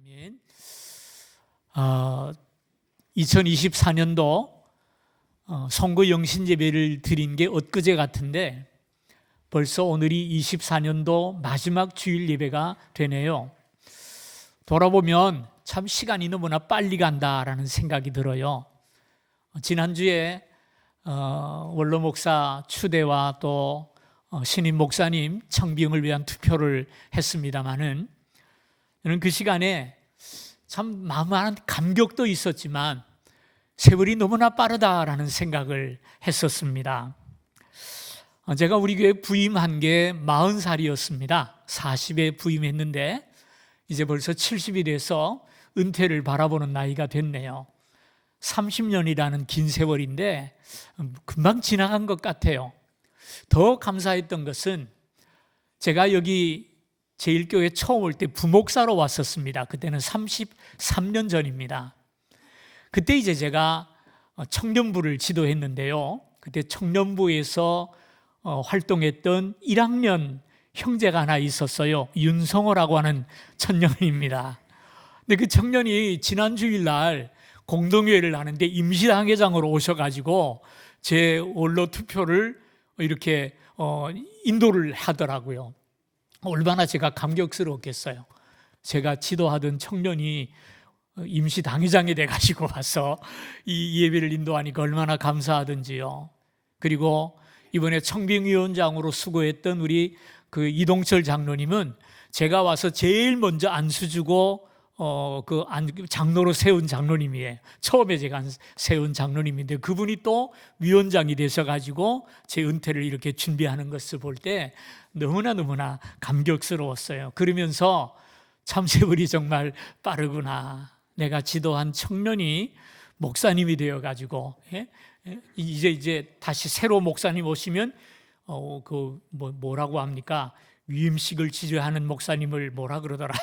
아멘. 2024년도 선거 영신 예배를 드린 게 엊그제 같은데 벌써 오늘이 24년도 마지막 주일 예배가 되네요. 돌아보면 참 시간이 너무나 빨리 간다라는 생각이 들어요. 지난주에 원로 목사 추대와 또 신임 목사님 청빙을 위한 투표를 했습니다마는 저는 그 시간에 참 만한 감격도 있었지만 세월이 너무나 빠르다라는 생각을 했었습니다. 제가 우리 교회 부임한 게 40살이었습니다. 40에 부임했는데 이제 벌써 70이 돼서 은퇴를 바라보는 나이가 됐네요. 30년이라는 긴 세월인데 금방 지나간 것 같아요. 더 감사했던 것은 제가 여기 제1교회 처음 올 때 부목사로 왔었습니다. 그때는 33년 전입니다. 그때 이제 제가 청년부를 지도했는데요. 그때 청년부에서 활동했던 1학년 형제가 하나 있었어요. 윤성호라고 하는 청년입니다. 근데 그 청년이 지난 주일날 공동회의를 하는데 임시당회장으로 오셔가지고 제 원로 투표를 이렇게 인도를 하더라고요. 얼마나 제가 감격스러웠겠어요. 제가 지도하던 청년이 임시 당회장이 돼가지고 와서 이 예배를 인도하니까 얼마나 감사하던지요. 그리고 이번에 청빙위원장으로 수고했던 우리 그 이동철 장로님은 제가 와서 제일 먼저 안수 주고 장로로 세운 장로님이에요. 처음에 제가 세운 장로님인데 그분이 또 위원장이 되셔가지고 제 은퇴를 이렇게 준비하는 것을 볼 때 너무나 감격스러웠어요. 그러면서 참 세월이 정말 빠르구나. 내가 지도한 청년이 목사님이 되어가지고 이제 다시 새로 목사님 오시면 뭐라고 합니까? 위임식을 지휘하는 목사님을 뭐라 그러더라?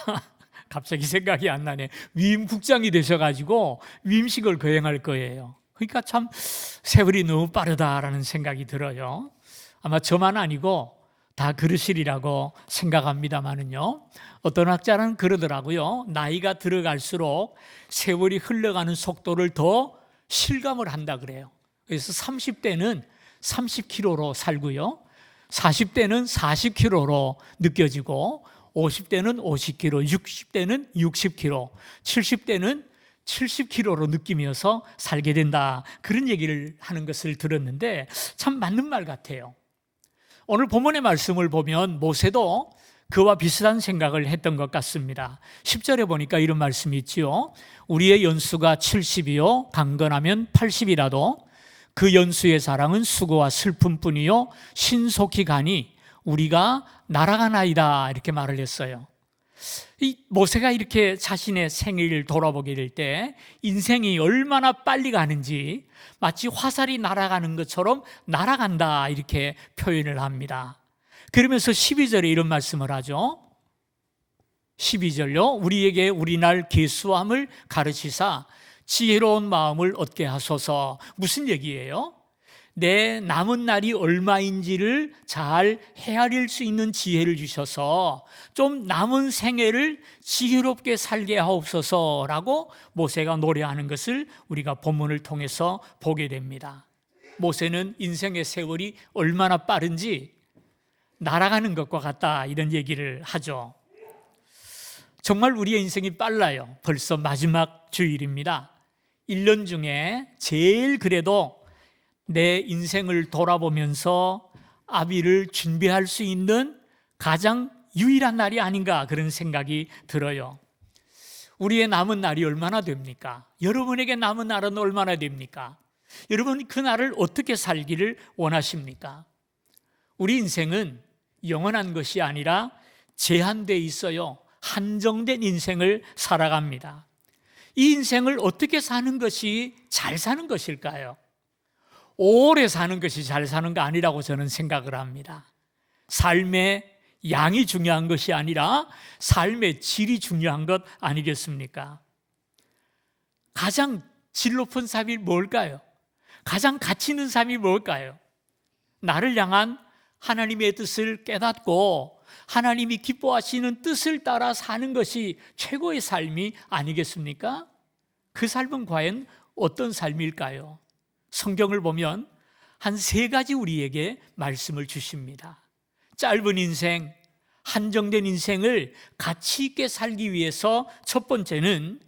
갑자기 생각이 안 나네. 위임국장이 되셔가지고 위임식을 거행할 거예요. 그러니까 참 세월이 너무 빠르다라는 생각이 들어요. 아마 저만 아니고 다 그러시리라고 생각합니다만은요. 어떤 학자는 그러더라고요. 나이가 들어갈수록 세월이 흘러가는 속도를 더 실감을 한다 그래요. 그래서 30대는 30km로 살고요. 40대는 40km로 느껴지고 50대는 50km, 60대는 60km, 70대는 70km로 느끼면서 살게 된다. 그런 얘기를 하는 것을 들었는데 참 맞는 말 같아요. 오늘 본문의 말씀을 보면 모세도 그와 비슷한 생각을 했던 것 같습니다. 10절에 보니까 이런 말씀이 있지요. 우리의 연수가 70이요 강건하면 80이라도 그 연수의 사랑은 수고와 슬픔뿐이요 신속히 가니 우리가 날아가나이다 이렇게 말을 했어요. 이 모세가 이렇게 자신의 생애를 돌아보게 될 때 인생이 얼마나 빨리 가는지 마치 화살이 날아가는 것처럼 날아간다 이렇게 표현을 합니다. 그러면서 12절에 이런 말씀을 하죠. 12절요. 우리에게 우리날 계수함을 가르치사 지혜로운 마음을 얻게 하소서. 무슨 얘기예요? 내 남은 날이 얼마인지를 잘 헤아릴 수 있는 지혜를 주셔서 좀 남은 생애를 지혜롭게 살게 하옵소서라고 모세가 노래하는 것을 우리가 본문을 통해서 보게 됩니다. 모세는 인생의 세월이 얼마나 빠른지 날아가는 것과 같다 이런 얘기를 하죠. 정말 우리의 인생이 빨라요. 벌써 마지막 주일입니다. 1년 중에 제일 그래도 내 인생을 돌아보면서 아비를 준비할 수 있는 가장 유일한 날이 아닌가 그런 생각이 들어요. 우리의 남은 날이 얼마나 됩니까? 여러분에게 남은 날은 얼마나 됩니까? 여러분 그 날을 어떻게 살기를 원하십니까? 우리 인생은 영원한 것이 아니라 제한되어 있어요. 한정된 인생을 살아갑니다. 이 인생을 어떻게 사는 것이 잘 사는 것일까요? 오래 사는 것이 잘 사는 거 아니라고 저는 생각을 합니다. 삶의 양이 중요한 것이 아니라 삶의 질이 중요한 것 아니겠습니까? 가장 질 높은 삶이 뭘까요? 가장 가치 있는 삶이 뭘까요? 나를 향한 하나님의 뜻을 깨닫고 하나님이 기뻐하시는 뜻을 따라 사는 것이 최고의 삶이 아니겠습니까? 그 삶은 과연 어떤 삶일까요? 성경을 보면 한 3가지 우리에게 말씀을 주십니다. 짧은 인생, 한정된 인생을 가치 있게 살기 위해서 첫 번째는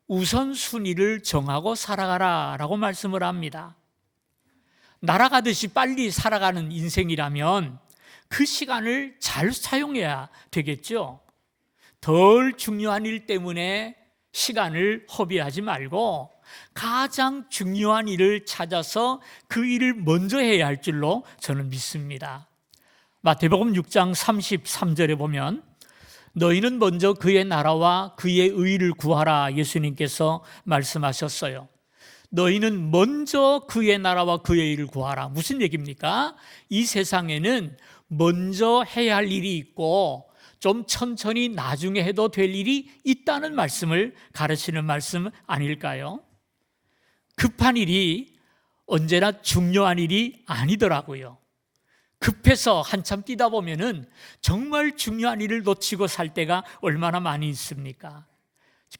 우선순위를 정하고 살아가라 라고 말씀을 합니다. 날아가듯이 빨리 살아가는 인생이라면 그 시간을 잘 사용해야 되겠죠. 덜 중요한 일 때문에 시간을 허비하지 말고 가장 중요한 일을 찾아서 그 일을 먼저 해야 할 줄로 저는 믿습니다. 마태복음 6장 33절에 보면 너희는 먼저 그의 나라와 그의 의를 구하라 예수님께서 말씀하셨어요. 너희는 먼저 그의 나라와 그의 일을 구하라. 무슨 얘기입니까? 이 세상에는 먼저 해야 할 일이 있고 좀 천천히 나중에 해도 될 일이 있다는 말씀을 가르치는 말씀 아닐까요? 급한 일이 언제나 중요한 일이 아니더라고요. 급해서 한참 뛰다 보면은 정말 중요한 일을 놓치고 살 때가 얼마나 많이 있습니까?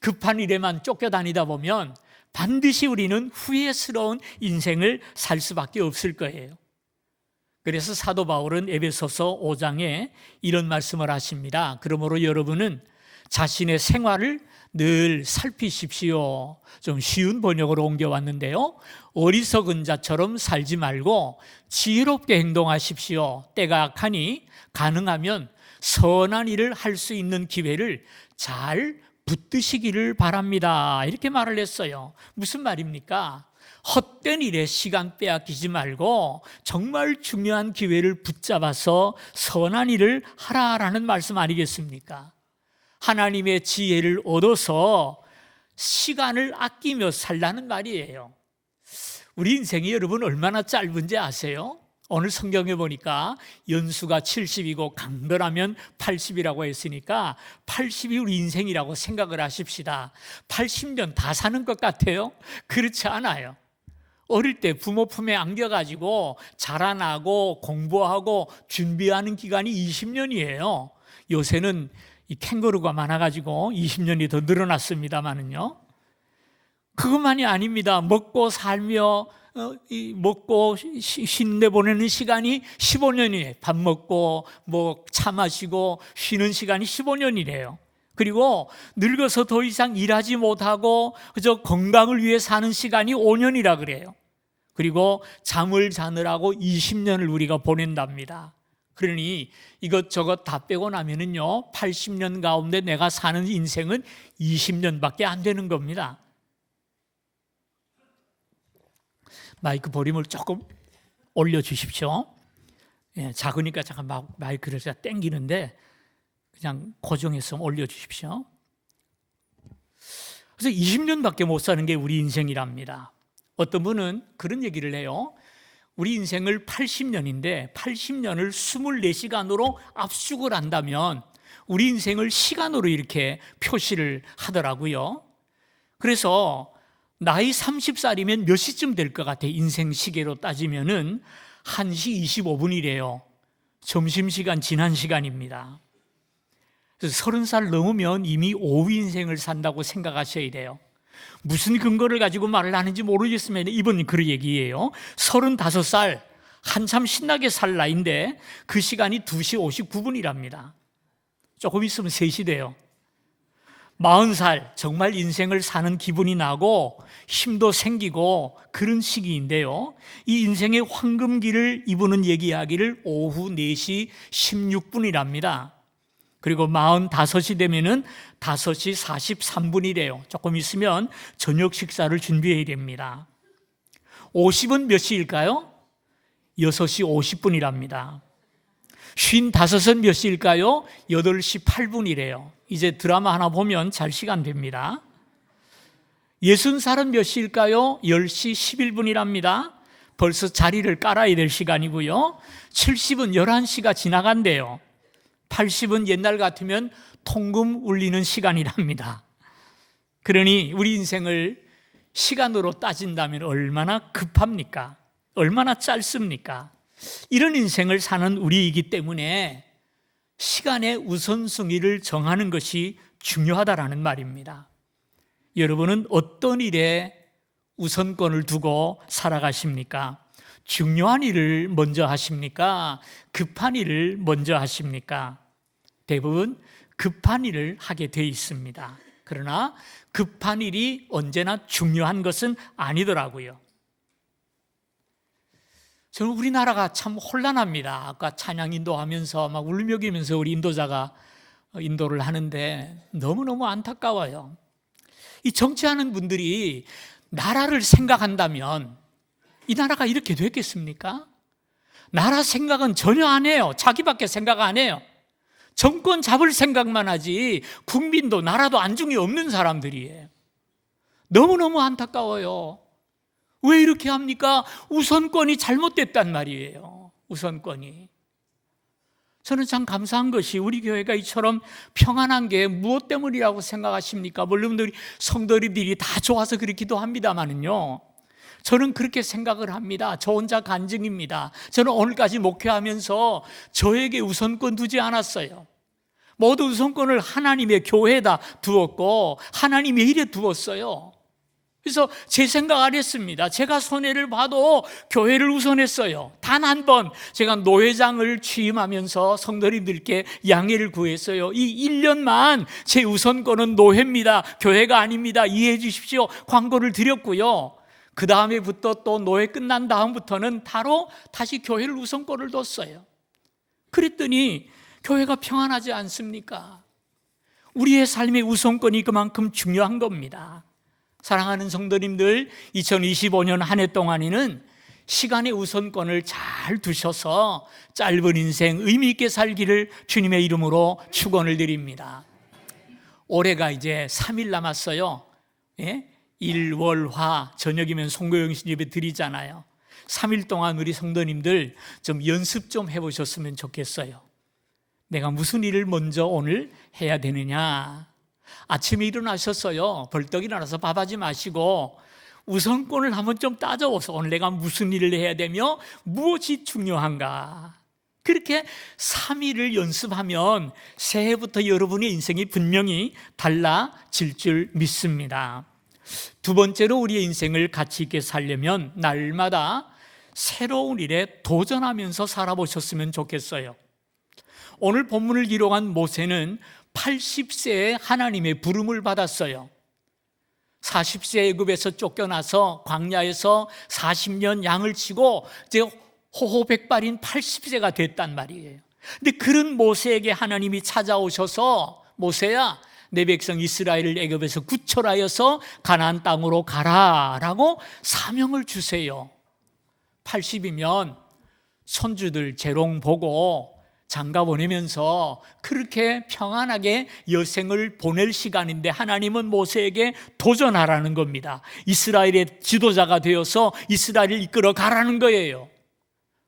급한 일에만 쫓겨다니다 보면 반드시 우리는 후회스러운 인생을 살 수밖에 없을 거예요. 그래서 사도 바울은 에베소서 5장에 이런 말씀을 하십니다. 그러므로 여러분은 자신의 생활을 늘 살피십시오. 좀 쉬운 번역으로 옮겨왔는데요. 어리석은 자처럼 살지 말고 지혜롭게 행동하십시오. 때가 악하니 가능하면 선한 일을 할 수 있는 기회를 잘 붙드시기를 바랍니다. 이렇게 말을 했어요. 무슨 말입니까? 헛된 일에 시간 빼앗기지 말고 정말 중요한 기회를 붙잡아서 선한 일을 하라라는 말씀 아니겠습니까? 하나님의 지혜를 얻어서 시간을 아끼며 살라는 말이에요. 우리 인생이 여러분 얼마나 짧은지 아세요? 오늘 성경에 보니까 연수가 70이고 강건하면 80이라고 했으니까 80이 우리 인생이라고 생각을 하십시다. 80년 다 사는 것 같아요? 그렇지 않아요. 어릴 때 부모 품에 안겨가지고 자라나고 공부하고 준비하는 기간이 20년이에요. 요새는 이 캥거루가 많아가지고 20년이 더 늘어났습니다만은요. 그것만이 아닙니다. 먹고 살며 먹고 쉬는데 보내는 시간이 15년이에요. 밥 먹고 차 마시고 쉬는 시간이 15년이래요. 그리고 늙어서 더 이상 일하지 못하고 그저 건강을 위해 사는 시간이 5년이라 그래요. 그리고 잠을 자느라고 20년을 우리가 보낸답니다. 그러니 이것저것 다 빼고 나면은요 80년 가운데 내가 사는 인생은 20년밖에 안 되는 겁니다. 마이크 볼륨을 조금 올려주십시오. 예, 작으니까 잠깐 마이크를 제가 땡기는데 그냥 고정해서 올려주십시오. 그래서 20년밖에 못 사는 게 우리 인생이랍니다. 어떤 분은 그런 얘기를 해요. 우리 인생을 80년인데 80년을 24시간으로 압축을 한다면 우리 인생을 시간으로 이렇게 표시를 하더라고요. 그래서 나이 30살이면 몇 시쯤 될 것 같아요? 인생 시계로 따지면은 1시 25분이래요. 점심시간 지난 시간입니다. 그래서 30살 넘으면 이미 오후 인생을 산다고 생각하셔야 돼요. 무슨 근거를 가지고 말을 하는지 모르겠으면 이번 그 얘기예요. 35살 한참 신나게 살 나이인데 그 시간이 2시 59분이랍니다. 조금 있으면 3시 돼요. 40살 정말 인생을 사는 기분이 나고 힘도 생기고 그런 시기인데요. 이 인생의 황금기를 이분은 얘기하기를 오후 4시 16분이랍니다. 그리고 45이 되면은 5시 43분이래요. 조금 있으면 저녁 식사를 준비해야 됩니다. 50은 몇 시일까요? 6시 50분이랍니다. 55은 몇 시일까요? 8시 8분이래요. 이제 드라마 하나 보면 잘 시간 됩니다. 60살은 몇 시일까요? 10시 11분이랍니다. 벌써 자리를 깔아야 될 시간이고요. 70은 11시가 지나간대요. 80은 옛날 같으면 통금 울리는 시간이랍니다. 그러니 우리 인생을 시간으로 따진다면 얼마나 급합니까? 얼마나 짧습니까? 이런 인생을 사는 우리이기 때문에 시간의 우선순위를 정하는 것이 중요하다라는 말입니다. 여러분은 어떤 일에 우선권을 두고 살아가십니까? 중요한 일을 먼저 하십니까? 급한 일을 먼저 하십니까? 대부분 급한 일을 하게 돼 있습니다. 그러나 급한 일이 언제나 중요한 것은 아니더라고요. 저는 우리나라가 참 혼란합니다. 아까 찬양 인도하면서 막 울먹이면서 우리 인도자가 인도를 하는데 너무너무 안타까워요. 이 정치하는 분들이 나라를 생각한다면 이 나라가 이렇게 됐겠습니까? 나라 생각은 전혀 안 해요. 자기밖에 생각 안 해요. 정권 잡을 생각만 하지 국민도 나라도 안중에 없는 사람들이에요. 너무너무 안타까워요. 왜 이렇게 합니까? 우선권이 잘못됐단 말이에요. 우선권이. 저는 참 감사한 것이 우리 교회가 이처럼 평안한 게 무엇 때문이라고 생각하십니까? 물론 성도들이 다 좋아서 그렇기도 합니다만은요. 저는 그렇게 생각을 합니다. 저 혼자 간증입니다. 저는 오늘까지 목회하면서 저에게 우선권 두지 않았어요. 모두 우선권을 하나님의 교회에다 두었고 하나님의 일에 두었어요. 그래서 제 생각 안 했습니다. 제가 손해를 봐도 교회를 우선했어요. 단 한 번 제가 노회장을 취임하면서 성도님들께 양해를 구했어요. 이 1년만 제 우선권은 노회입니다. 교회가 아닙니다. 이해해 주십시오. 광고를 드렸고요. 그 다음에부터 또 노회 끝난 다음부터는 바로 다시 교회를 우선권을 뒀어요. 그랬더니 교회가 평안하지 않습니까? 우리의 삶의 우선권이 그만큼 중요한 겁니다. 사랑하는 성도님들, 2025년 한 해 동안에는 시간의 우선권을 잘 두셔서 짧은 인생 의미 있게 살기를 주님의 이름으로 축원을 드립니다. 올해가 이제 3일 남았어요. 예? 일, 월, 화 저녁이면 송교영신 예배 드리잖아요. 3일 동안 우리 성도님들 좀 연습 좀 해보셨으면 좋겠어요. 내가 무슨 일을 먼저 오늘 해야 되느냐. 아침에 일어나셨어요. 벌떡 일어나서 밥하지 마시고 우선권을 한번 좀 따져보세요. 오늘 내가 무슨 일을 해야 되며 무엇이 중요한가. 그렇게 3일을 연습하면 새해부터 여러분의 인생이 분명히 달라질 줄 믿습니다. 두 번째로 우리의 인생을 가치 있게 살려면 날마다 새로운 일에 도전하면서 살아보셨으면 좋겠어요. 오늘 본문을 기록한 모세는 80세에 하나님의 부름을 받았어요. 40세 애굽에서 쫓겨나서 광야에서 40년 양을 치고 이제 호호백발인 80세가 됐단 말이에요. 근데 그런 모세에게 하나님이 찾아오셔서 모세야, 내 백성 이스라엘을 애굽에서 구출하여서 가나안 땅으로 가라라고 사명을 주세요. 80이면 손주들 재롱 보고 장가 보내면서 그렇게 평안하게 여생을 보낼 시간인데 하나님은 모세에게 도전하라는 겁니다. 이스라엘의 지도자가 되어서 이스라엘을 이끌어 가라는 거예요.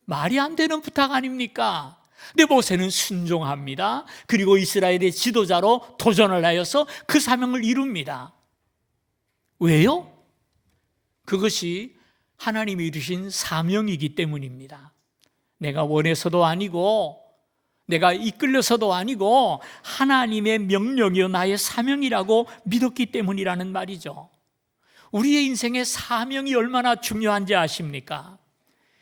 말이 안 되는 부탁 아닙니까? 근데 모세는 순종합니다. 그리고 이스라엘의 지도자로 도전을 하여서 그 사명을 이룹니다. 왜요? 그것이 하나님이 이루신 사명이기 때문입니다. 내가 원해서도 아니고 내가 이끌려서도 아니고 하나님의 명령이요 나의 사명이라고 믿었기 때문이라는 말이죠. 우리의 인생의 사명이 얼마나 중요한지 아십니까?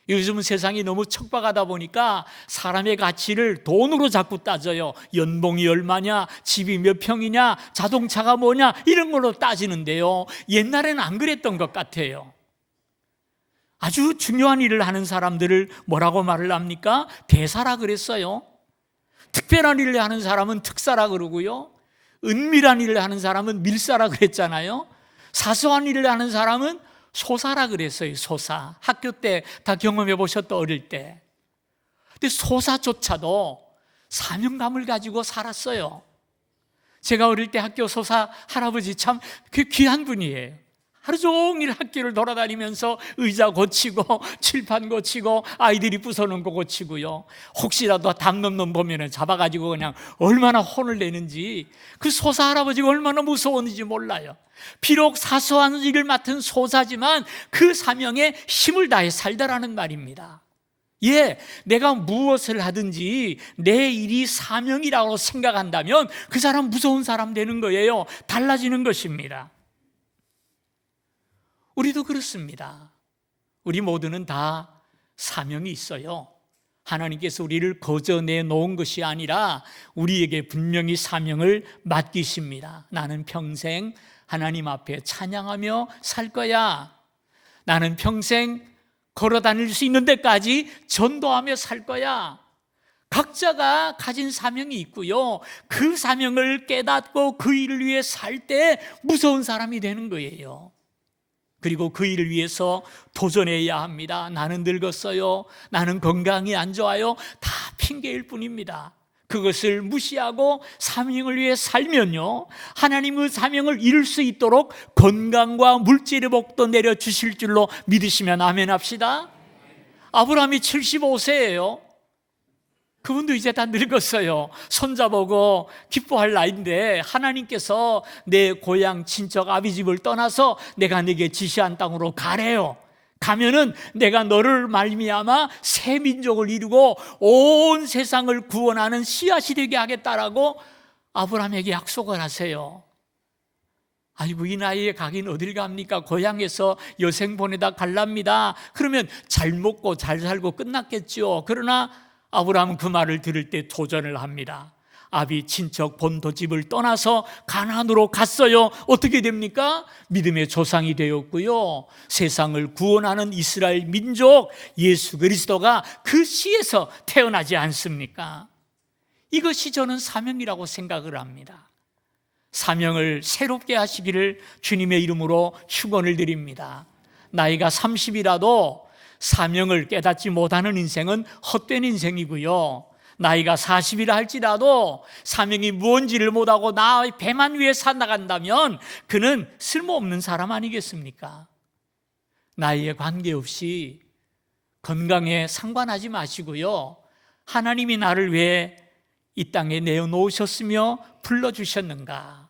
요즘은 세상이 너무 척박하다 보니까 사람의 가치를 돈으로 자꾸 따져요. 연봉이 얼마냐, 집이 몇 평이냐, 자동차가 뭐냐 이런 걸로 따지는데요. 옛날에는 안 그랬던 것 같아요. 아주 중요한 일을 하는 사람들을 뭐라고 말을 합니까? 대사라 그랬어요. 특별한 일을 하는 사람은 특사라 그러고요. 은밀한 일을 하는 사람은 밀사라 그랬잖아요. 사소한 일을 하는 사람은 소사라 그랬어요. 소사. 학교 때 다 경험해 보셨던 어릴 때. 근데 소사조차도 사명감을 가지고 살았어요. 제가 어릴 때 학교 소사 할아버지 참 귀한 분이에요. 하루 종일 학교를 돌아다니면서 의자 고치고 칠판 고치고 아이들이 부숴놓은 거 고치고요. 혹시라도 담 넘는 보면 잡아가지고 그냥 얼마나 혼을 내는지 그 소사 할아버지가 얼마나 무서웠는지 몰라요. 비록 사소한 일을 맡은 소사지만 그 사명에 힘을 다해 살더라는 말입니다. 예, 내가 무엇을 하든지 내 일이 사명이라고 생각한다면 그 사람 무서운 사람 되는 거예요. 달라지는 것입니다. 우리도 그렇습니다. 우리 모두는 다 사명이 있어요. 하나님께서 우리를 거저내 놓은 것이 아니라 우리에게 분명히 사명을 맡기십니다. 나는 평생 하나님 앞에 찬양하며 살 거야. 나는 평생 걸어 다닐 수 있는 데까지 전도하며 살 거야. 각자가 가진 사명이 있고요. 그 사명을 깨닫고 그 일을 위해 살 때 무서운 사람이 되는 거예요. 그리고 그 일을 위해서 도전해야 합니다. 나는 늙었어요. 나는 건강이 안 좋아요. 다 핑계일 뿐입니다. 그것을 무시하고 사명을 위해 살면요, 하나님의 사명을 이룰 수 있도록 건강과 물질의 복도 내려주실 줄로 믿으시면 아멘 합시다. 아브라함이 75세예요. 그분도 이제 다 늙었어요. 손자보고 기뻐할 나이인데 하나님께서 내 고향 친척 아비집을 떠나서 내가 네게 지시한 땅으로 가래요. 가면은 내가 너를 말미암아 새 민족을 이루고 온 세상을 구원하는 씨앗이 되게 하겠다라고 아브라함에게 약속을 하세요. 아이고, 이 나이에 가긴 어딜 갑니까? 고향에서 여생 보내다 갈랍니다. 그러면 잘 먹고 잘 살고 끝났겠죠. 그러나 아브라함은 그 말을 들을 때 도전을 합니다. 아비 친척 본토집을 떠나서 가나안으로 갔어요. 어떻게 됩니까? 믿음의 조상이 되었고요, 세상을 구원하는 이스라엘 민족 예수 그리스도가 그 씨에서 태어나지 않습니까? 이것이 저는 사명이라고 생각을 합니다. 사명을 새롭게 하시기를 주님의 이름으로 축원을 드립니다. 나이가 30이라도 사명을 깨닫지 못하는 인생은 헛된 인생이고요, 나이가 40이라 할지라도 사명이 무언지를 못하고 나의 배만 위에 살아간다면 그는 쓸모없는 사람 아니겠습니까? 나이에 관계없이 건강에 상관하지 마시고요, 하나님이 나를 왜 이 땅에 내어놓으셨으며 불러주셨는가,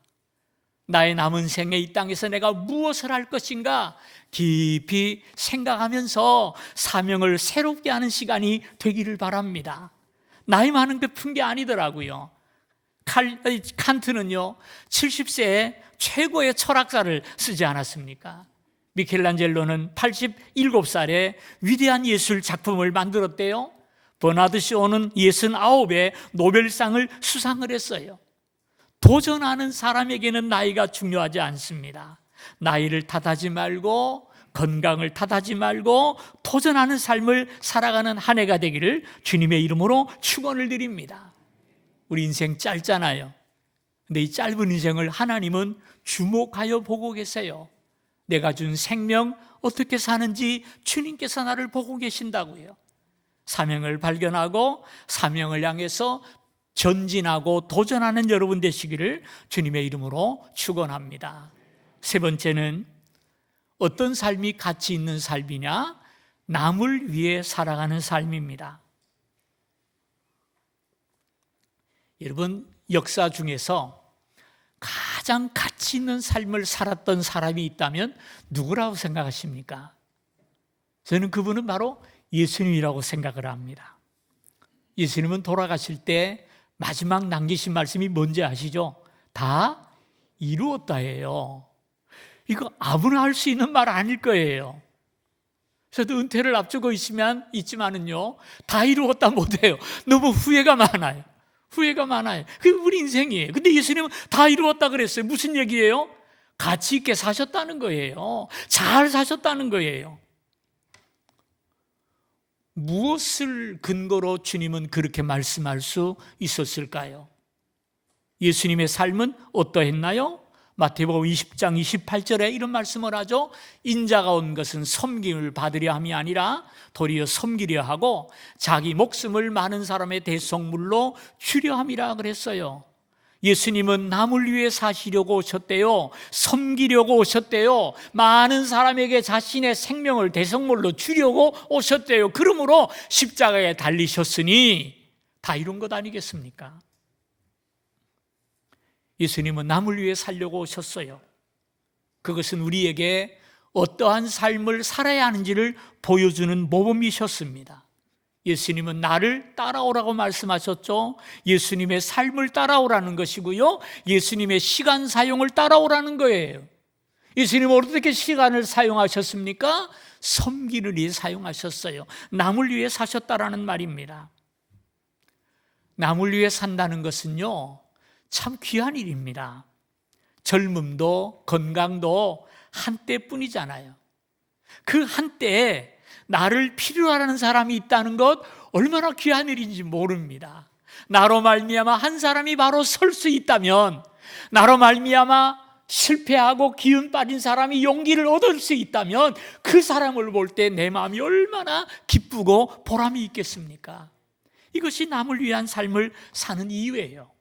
나의 남은 생에 이 땅에서 내가 무엇을 할 것인가 깊이 생각하면서 사명을 새롭게 하는 시간이 되기를 바랍니다. 나이 많은 게 푼 게 아니더라고요. 칸트는요 70세에 최고의 철학사를 쓰지 않았습니까? 미켈란젤로는 87살에 위대한 예술 작품을 만들었대요. 버나드 쇼는 69에 노벨상을 수상을 했어요. 도전하는 사람에게는 나이가 중요하지 않습니다. 나이를 탓하지 말고 건강을 탓하지 말고 도전하는 삶을 살아가는 한 해가 되기를 주님의 이름으로 축원을 드립니다. 우리 인생 짧잖아요. 근데 이 짧은 인생을 하나님은 주목하여 보고 계세요. 내가 준 생명 어떻게 사는지 주님께서 나를 보고 계신다고요. 사명을 발견하고 사명을 향해서 전진하고 도전하는 여러분 되시기를 주님의 이름으로 축원합니다. 세 번째는 어떤 삶이 가치 있는 삶이냐? 남을 위해 살아가는 삶입니다. 여러분, 역사 중에서 가장 가치 있는 삶을 살았던 사람이 있다면 누구라고 생각하십니까? 저는 그분은 바로 예수님이라고 생각을 합니다. 예수님은 돌아가실 때 마지막 남기신 말씀이 뭔지 아시죠? 다 이루었다예요. 이거 아무나 할 수 있는 말 아닐 거예요. 저도 은퇴를 앞두고 있지만은요, 다 이루었다 못해요. 너무 후회가 많아요. 후회가 많아요. 그게 우리 인생이에요. 근데 예수님은 다 이루었다 그랬어요. 무슨 얘기예요? 가치 있게 사셨다는 거예요. 잘 사셨다는 거예요. 무엇을 근거로 주님은 그렇게 말씀할 수 있었을까요? 예수님의 삶은 어떠했나요? 마태복음 20장 28절에 이런 말씀을 하죠. 인자가 온 것은 섬김을 받으려 함이 아니라 도리어 섬기려 하고 자기 목숨을 많은 사람의 대속물로 주려 함이라 그랬어요. 예수님은 남을 위해 사시려고 오셨대요. 섬기려고 오셨대요. 많은 사람에게 자신의 생명을 대속물로 주려고 오셨대요. 그러므로 십자가에 달리셨으니 다 이룬 것 아니겠습니까? 예수님은 남을 위해 살려고 오셨어요. 그것은 우리에게 어떠한 삶을 살아야 하는지를 보여주는 모범이셨습니다. 예수님은 나를 따라오라고 말씀하셨죠. 예수님의 삶을 따라오라는 것이고요, 예수님의 시간 사용을 따라오라는 거예요. 예수님은 어떻게 시간을 사용하셨습니까? 섬기는 일에 사용하셨어요. 남을 위해 사셨다라는 말입니다. 남을 위해 산다는 것은요, 참 귀한 일입니다. 젊음도 건강도 한때뿐이잖아요. 그 한때에 나를 필요로 하는 사람이 있다는 것, 얼마나 귀한 일인지 모릅니다. 나로 말미암아 한 사람이 바로 설 수 있다면, 나로 말미암아 실패하고 기운 빠진 사람이 용기를 얻을 수 있다면, 그 사람을 볼 때 내 마음이 얼마나 기쁘고 보람이 있겠습니까? 이것이 남을 위한 삶을 사는 이유예요.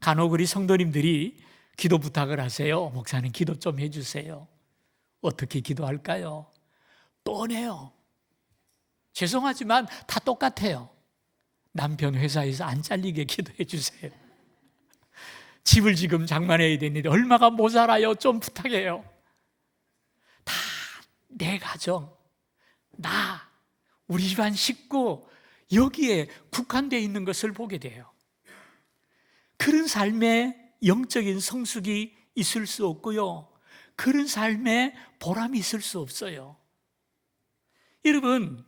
간혹 우리 성도님들이 기도 부탁을 하세요. 목사님, 기도 좀 해주세요. 어떻게 기도할까요? 뻔해요. 죄송하지만 다 똑같아요. 남편 회사에서 안 잘리게 기도해 주세요. 집을 지금 장만해야 되는데 얼마가 모자라요? 좀 부탁해요. 다 내 가정, 나, 우리 집안 식구, 여기에 국한되어 있는 것을 보게 돼요. 그런 삶에 영적인 성숙이 있을 수 없고요, 그런 삶에 보람이 있을 수 없어요. 여러분,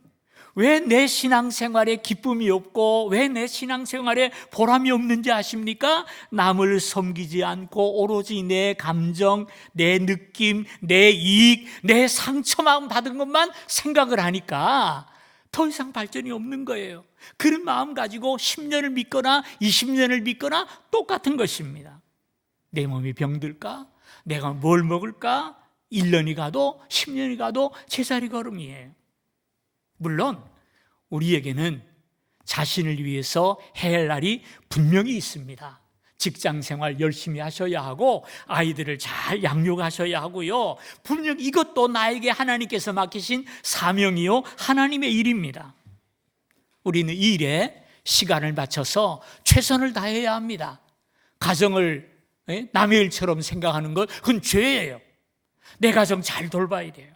왜 내 신앙생활에 기쁨이 없고 왜 내 신앙생활에 보람이 없는지 아십니까? 남을 섬기지 않고 오로지 내 감정, 내 느낌, 내 이익, 내 상처마음 받은 것만 생각을 하니까 더 이상 발전이 없는 거예요. 그런 마음 가지고 10년을 믿거나 20년을 믿거나 똑같은 것입니다. 내 몸이 병들까? 내가 뭘 먹을까? 1년이 가도 10년이 가도 제자리 걸음이에요. 물론 우리에게는 자신을 위해서 해야 할 날이 분명히 있습니다. 직장생활 열심히 하셔야 하고 아이들을 잘 양육하셔야 하고요, 분명 이것도 나에게 하나님께서 맡기신 사명이요 하나님의 일입니다. 우리는 이 일에 시간을 맞춰서 최선을 다해야 합니다. 가정을 남의 일처럼 생각하는 것, 그건 죄예요. 내 가정 잘 돌봐야 돼요.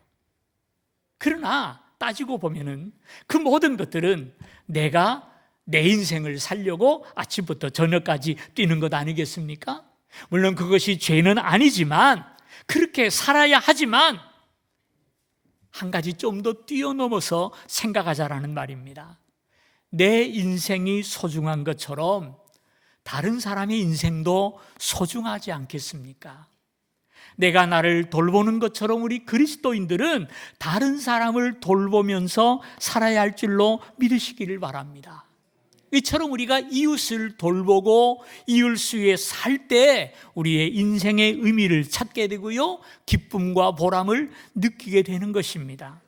그러나 따지고 보면은 그 모든 것들은 내가 내 인생을 살려고 아침부터 저녁까지 뛰는 것 아니겠습니까? 물론 그것이 죄는 아니지만, 그렇게 살아야 하지만 한 가지 좀 더 뛰어넘어서 생각하자라는 말입니다. 내 인생이 소중한 것처럼 다른 사람의 인생도 소중하지 않겠습니까? 내가 나를 돌보는 것처럼 우리 그리스도인들은 다른 사람을 돌보면서 살아야 할 줄로 믿으시기를 바랍니다. 이처럼 우리가 이웃을 돌보고 이웃을 위해 살 때 우리의 인생의 의미를 찾게 되고요, 기쁨과 보람을 느끼게 되는 것입니다.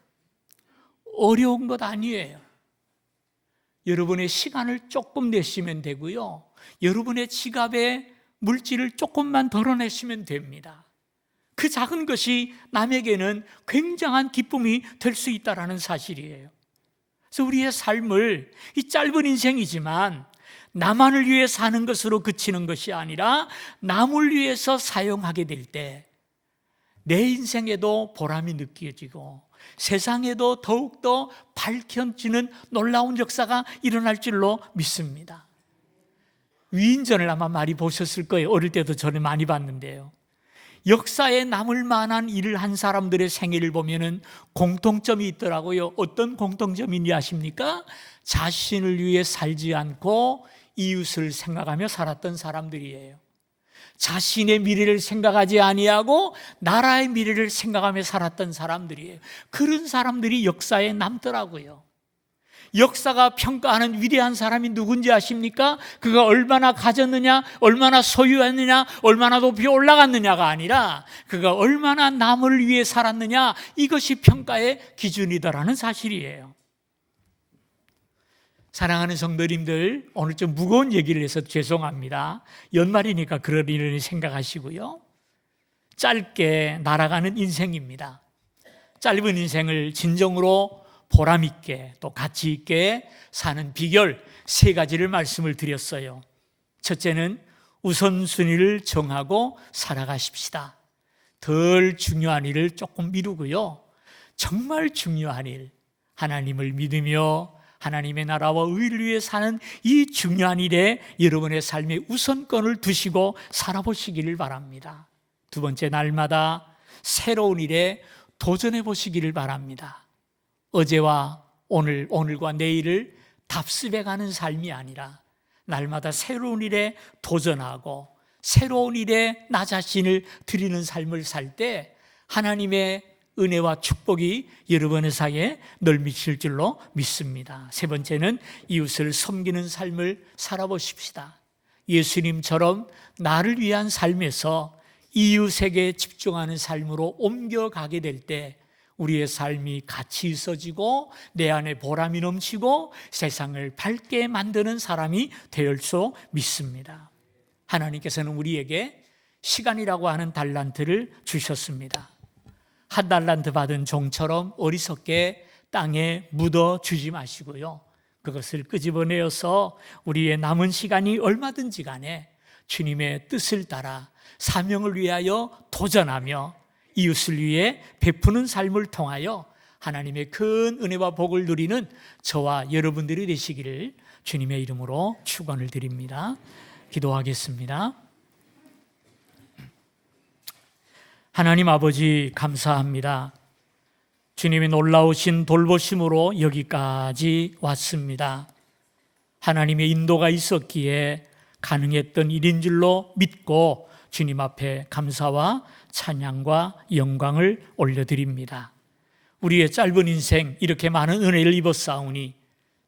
어려운 것 아니에요. 여러분의 시간을 조금 내시면 되고요, 여러분의 지갑에 물질을 조금만 덜어내시면 됩니다. 그 작은 것이 남에게는 굉장한 기쁨이 될 수 있다는 사실이에요. 그래서 우리의 삶을, 이 짧은 인생이지만 나만을 위해 사는 것으로 그치는 것이 아니라 남을 위해서 사용하게 될 때 내 인생에도 보람이 느껴지고 세상에도 더욱더 밝혀지는 놀라운 역사가 일어날 줄로 믿습니다. 위인전을 아마 많이 보셨을 거예요. 어릴 때도 저는 많이 봤는데요, 역사에 남을 만한 일을 한 사람들의 생애를 보면은 공통점이 있더라고요. 어떤 공통점인지 아십니까? 자신을 위해 살지 않고 이웃을 생각하며 살았던 사람들이에요. 자신의 미래를 생각하지 아니하고 나라의 미래를 생각하며 살았던 사람들이에요. 그런 사람들이 역사에 남더라고요. 역사가 평가하는 위대한 사람이 누군지 아십니까? 그가 얼마나 가졌느냐, 얼마나 소유했느냐, 얼마나 높이 올라갔느냐가 아니라 그가 얼마나 남을 위해 살았느냐, 이것이 평가의 기준이다라는 사실이에요. 사랑하는 성도님들, 오늘 좀 무거운 얘기를 해서 죄송합니다. 연말이니까 그런 일을 생각하시고요, 짧게 날아가는 인생입니다. 짧은 인생을 진정으로 보람 있게 또 가치 있게 사는 비결 3가지를 말씀을 드렸어요. 첫째는 우선순위를 정하고 살아가십시다. 덜 중요한 일을 조금 미루고요, 정말 중요한 일, 하나님을 믿으며 하나님의 나라와 의를 위해 사는 이 중요한 일에 여러분의 삶의 우선권을 두시고 살아보시기를 바랍니다. 두 번째, 날마다 새로운 일에 도전해 보시기를 바랍니다. 어제와 오늘과 내일을 답습해 가는 삶이 아니라 날마다 새로운 일에 도전하고 새로운 일에 나 자신을 드리는 삶을 살 때 하나님의 은혜와 축복이 여러분의 사이에 널미칠 줄로 믿습니다. 세 번째는 이웃을 섬기는 삶을 살아보십시다. 예수님처럼 나를 위한 삶에서 이웃에게 집중하는 삶으로 옮겨가게 될 때 우리의 삶이 가치 있어지고 내 안에 보람이 넘치고 세상을 밝게 만드는 사람이 될 수 믿습니다. 하나님께서는 우리에게 시간이라고 하는 달란트를 주셨습니다. 한 달란트 받은 종처럼 어리석게 땅에 묻어 주지 마시고요, 그것을 끄집어내어서 우리의 남은 시간이 얼마든지 간에 주님의 뜻을 따라 사명을 위하여 도전하며 이웃을 위해 베푸는 삶을 통하여 하나님의 큰 은혜와 복을 누리는 저와 여러분들이 되시기를 주님의 이름으로 축원을 드립니다. 기도하겠습니다. 하나님 아버지, 감사합니다. 주님의 놀라우신 돌보심으로 여기까지 왔습니다. 하나님의 인도가 있었기에 가능했던 일인 줄로 믿고 주님 앞에 감사와 찬양과 영광을 올려드립니다. 우리의 짧은 인생 이렇게 많은 은혜를 입었사오니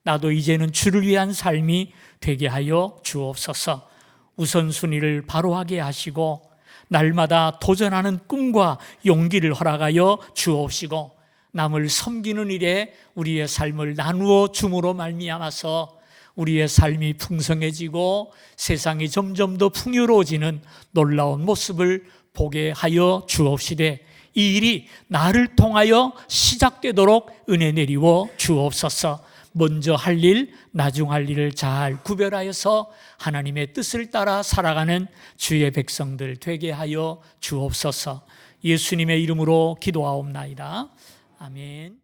나도 이제는 주를 위한 삶이 되게 하여 주옵소서. 우선순위를 바로하게 하시고 날마다 도전하는 꿈과 용기를 허락하여 주옵시고 남을 섬기는 일에 우리의 삶을 나누어 줌으로 말미암아서 우리의 삶이 풍성해지고 세상이 점점 더 풍요로워지는 놀라운 모습을 보게 하여 주옵시되 이 일이 나를 통하여 시작되도록 은혜 내리워 주옵소서. 먼저 할 일, 나중 할 일을 잘 구별하여서 하나님의 뜻을 따라 살아가는 주의 백성들 되게 하여 주옵소서. 예수님의 이름으로 기도하옵나이다. 아멘.